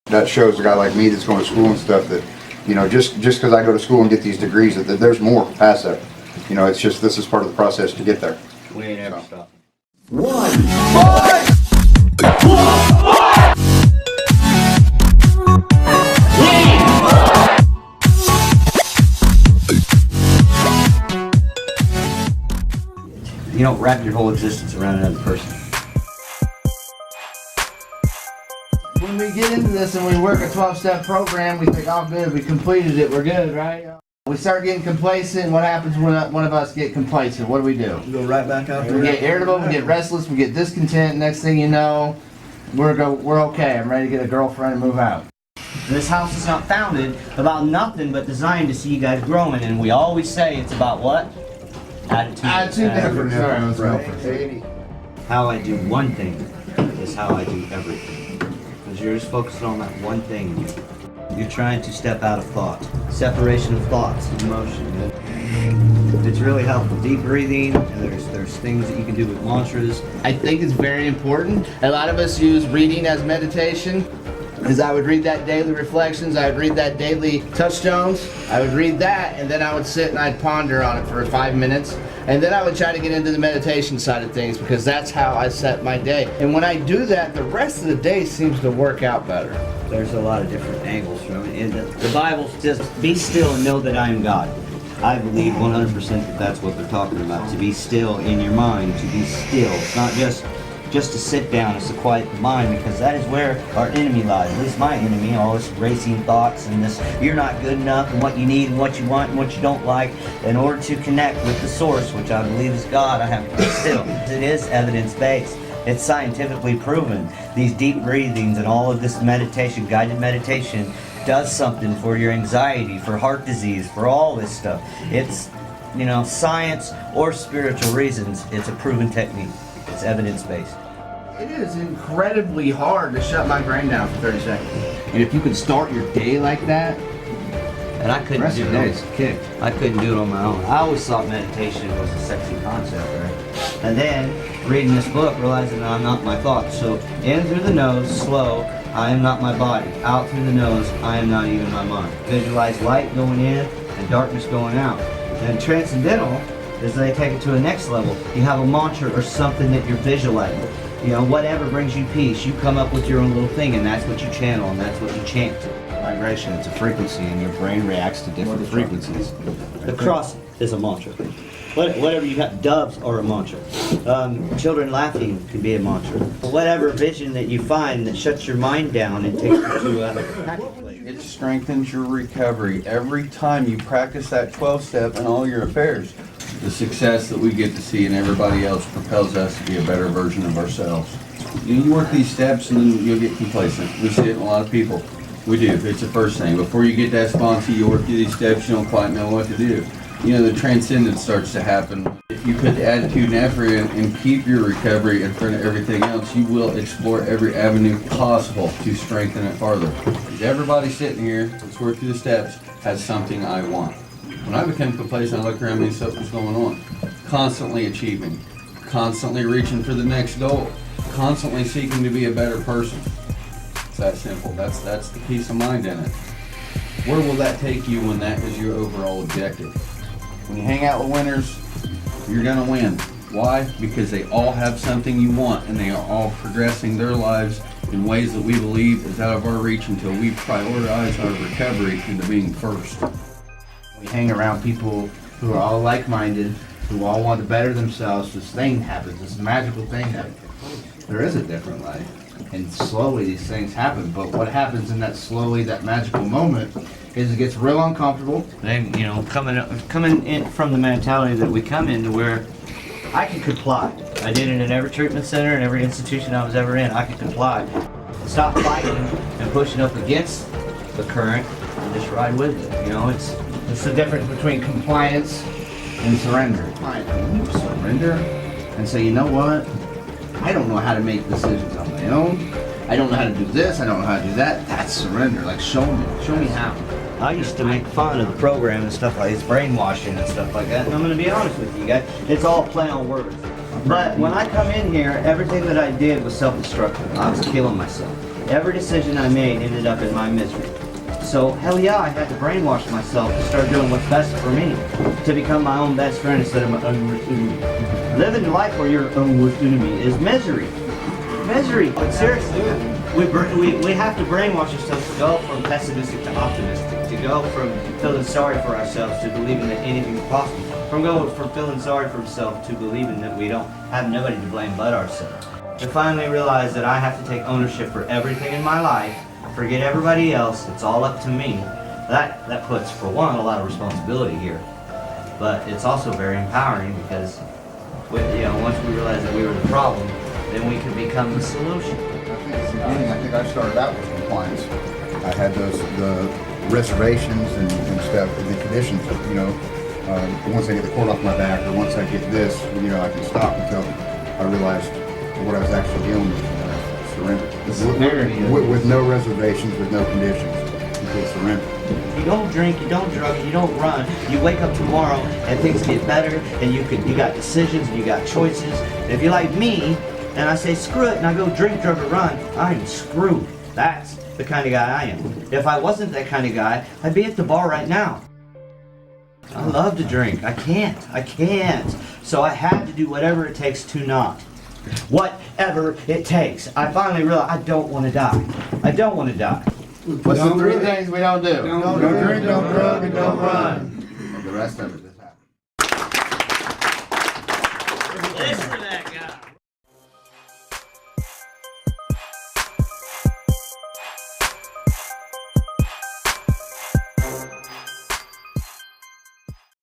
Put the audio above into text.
That shows a guy like me that's going to school and stuff that, you know, just because I go to school and get these degrees, that there's more past that. You know, it's just, this is part of the process to get there. We ain't ever stopping. One, fight! You don't wrap your whole existence around another person. When we get into this and we work a 12-step program, we think, oh good, we completed it, we're good, right? We start getting complacent. What happens when one of us get complacent? What do? You go right back out there. We get irritable, we get restless, we get discontent. Next thing you know, we're okay. I'm ready to get a girlfriend and move out. This house is not founded about nothing but designed to see you guys growing, and we always say it's about what? Attitude. Different. Sorry, I was right. How I do one thing is how I do everything. Because you're just focusing on that one thing in you. You're trying to step out of thought. Separation of thoughts and emotion. It's really helpful. Deep breathing, and there's things that you can do with mantras. I think it's very important. A lot of us use reading as meditation. As I would read that daily reflections, I would read that daily touchstones, I would read that, and then I would sit and I'd ponder on it for 5 minutes, and then I would try to get into the meditation side of things, because that's how I set my day. And when I do that, the rest of the day seems to work out better. There's a lot of different angles from it. And the Bible says, be still and know that I am God. I believe 100% that that's what they're talking about, to be still in your mind, to be still. It's not just to sit down, it's to quiet the mind, because that is where our enemy lies. At least my enemy, all this racing thoughts and this you're not good enough and what you need and what you want and what you don't like. In order to connect with the source, which I believe is God, I have to be still. It is evidence-based. It's scientifically proven. These deep breathings and all of this meditation, guided meditation, does something for your anxiety, for heart disease, for all this stuff. It's, you know, science or spiritual reasons, it's a proven technique. It's evidence-based. It is incredibly hard to shut my brain down for 30 seconds. And if you could start your day like that, and I couldn't do it. I couldn't do it on my own. I always thought meditation was a sexy concept, right? And then reading this book, realizing that I'm not my thoughts. So in through the nose, slow, I am not my body. Out through the nose, I am not even my mind. Visualize light going in and darkness going out. And transcendental is they take it to the next level. You have a mantra or something that you're visualizing. You know, whatever brings you peace, you come up with your own little thing, and that's what you channel, and that's what you chant. Vibration, it's a frequency, and your brain reacts to different frequencies. The cross is a mantra. Whatever you got, doves are a mantra. Children laughing can be a mantra. Whatever vision that you find that shuts your mind down and takes you to a happy place. It strengthens your recovery every time you practice that 12-step in all your affairs. The success that we get to see in everybody else propels us to be a better version of ourselves. You work these steps and then you'll get complacent. We see it in a lot of people. We do. It's the first thing. Before you get that sponsor, you work through these steps, you don't quite know what to do. You know, the transcendence starts to happen. If you put the attitude and effort in and keep your recovery in front of everything else, you will explore every avenue possible to strengthen it farther. Because everybody sitting here that's worked through the steps has something I want. When I became complacent, I looked around and stuff was going on. Constantly achieving, constantly reaching for the next goal, constantly seeking to be a better person. It's that simple. That's the peace of mind in it. Where will that take you when that is your overall objective? When you hang out with winners, you're gonna win. Why? Because they all have something you want, and they are all progressing their lives in ways that we believe is out of our reach until we prioritize our recovery into being first. We hang around people who are all like-minded, who all want to better themselves. This thing happens, this magical thing happens. There is a different life, and slowly these things happen. But what happens in that slowly, that magical moment, is it gets real uncomfortable. Then, you know, coming in from the mentality that we come into where I can comply. I did it in every treatment center and every institution I was ever in. I can comply. Stop fighting and pushing up against the current and just ride with it. You know, it's the difference between compliance and surrender. When you surrender and say, you know what? I don't know how to make decisions on my own. I don't know how to do this. I don't know how to do that. That's surrender. Like, show me how. I used to make fun of the program and stuff like it's brainwashing and stuff like that. And I'm going to be honest with you guys, it's all play on words. But when I come in here, everything that I did was self-destructive. I was killing myself. Every decision I made ended up in my misery. So, hell yeah, I had to brainwash myself to start doing what's best for me. To become my own best friend instead of my own worst enemy. Living a life where your own worst enemy is misery. Misery. But seriously, we have to brainwash ourselves to go from pessimistic to optimistic. To go from feeling sorry for ourselves to believing that anything's possible. From feeling sorry for ourselves to believing that we don't have nobody to blame but ourselves. To finally realize that I have to take ownership for everything in my life, forget everybody else, it's all up to me. That puts, for one, a lot of responsibility here. But it's also very empowering because once we realize that we were the problem, then we can become the solution. I think I started out with compliance. I had the reservations and stuff, and the conditions, once I get the cord off my back, or once I get this, I can stop until I realized what I was actually dealing with. Surrender. With no reservations, with no conditions. Complete surrender. You don't drink, you don't drug, you don't run. You wake up tomorrow and things get better, and you got decisions and you got choices. And if you're like me, and I say screw it, and I go drink, drug, or run, I'm screwed. That's the kind of guy I am. If I wasn't that kind of guy, I'd be at the bar right now. I love to drink. I can't. So I had to do whatever it takes to not. Whatever it takes. I finally realized I don't want to die. I don't want to die. What's the three things we don't do? Don't drink, don't drug, and don't run. The rest of it.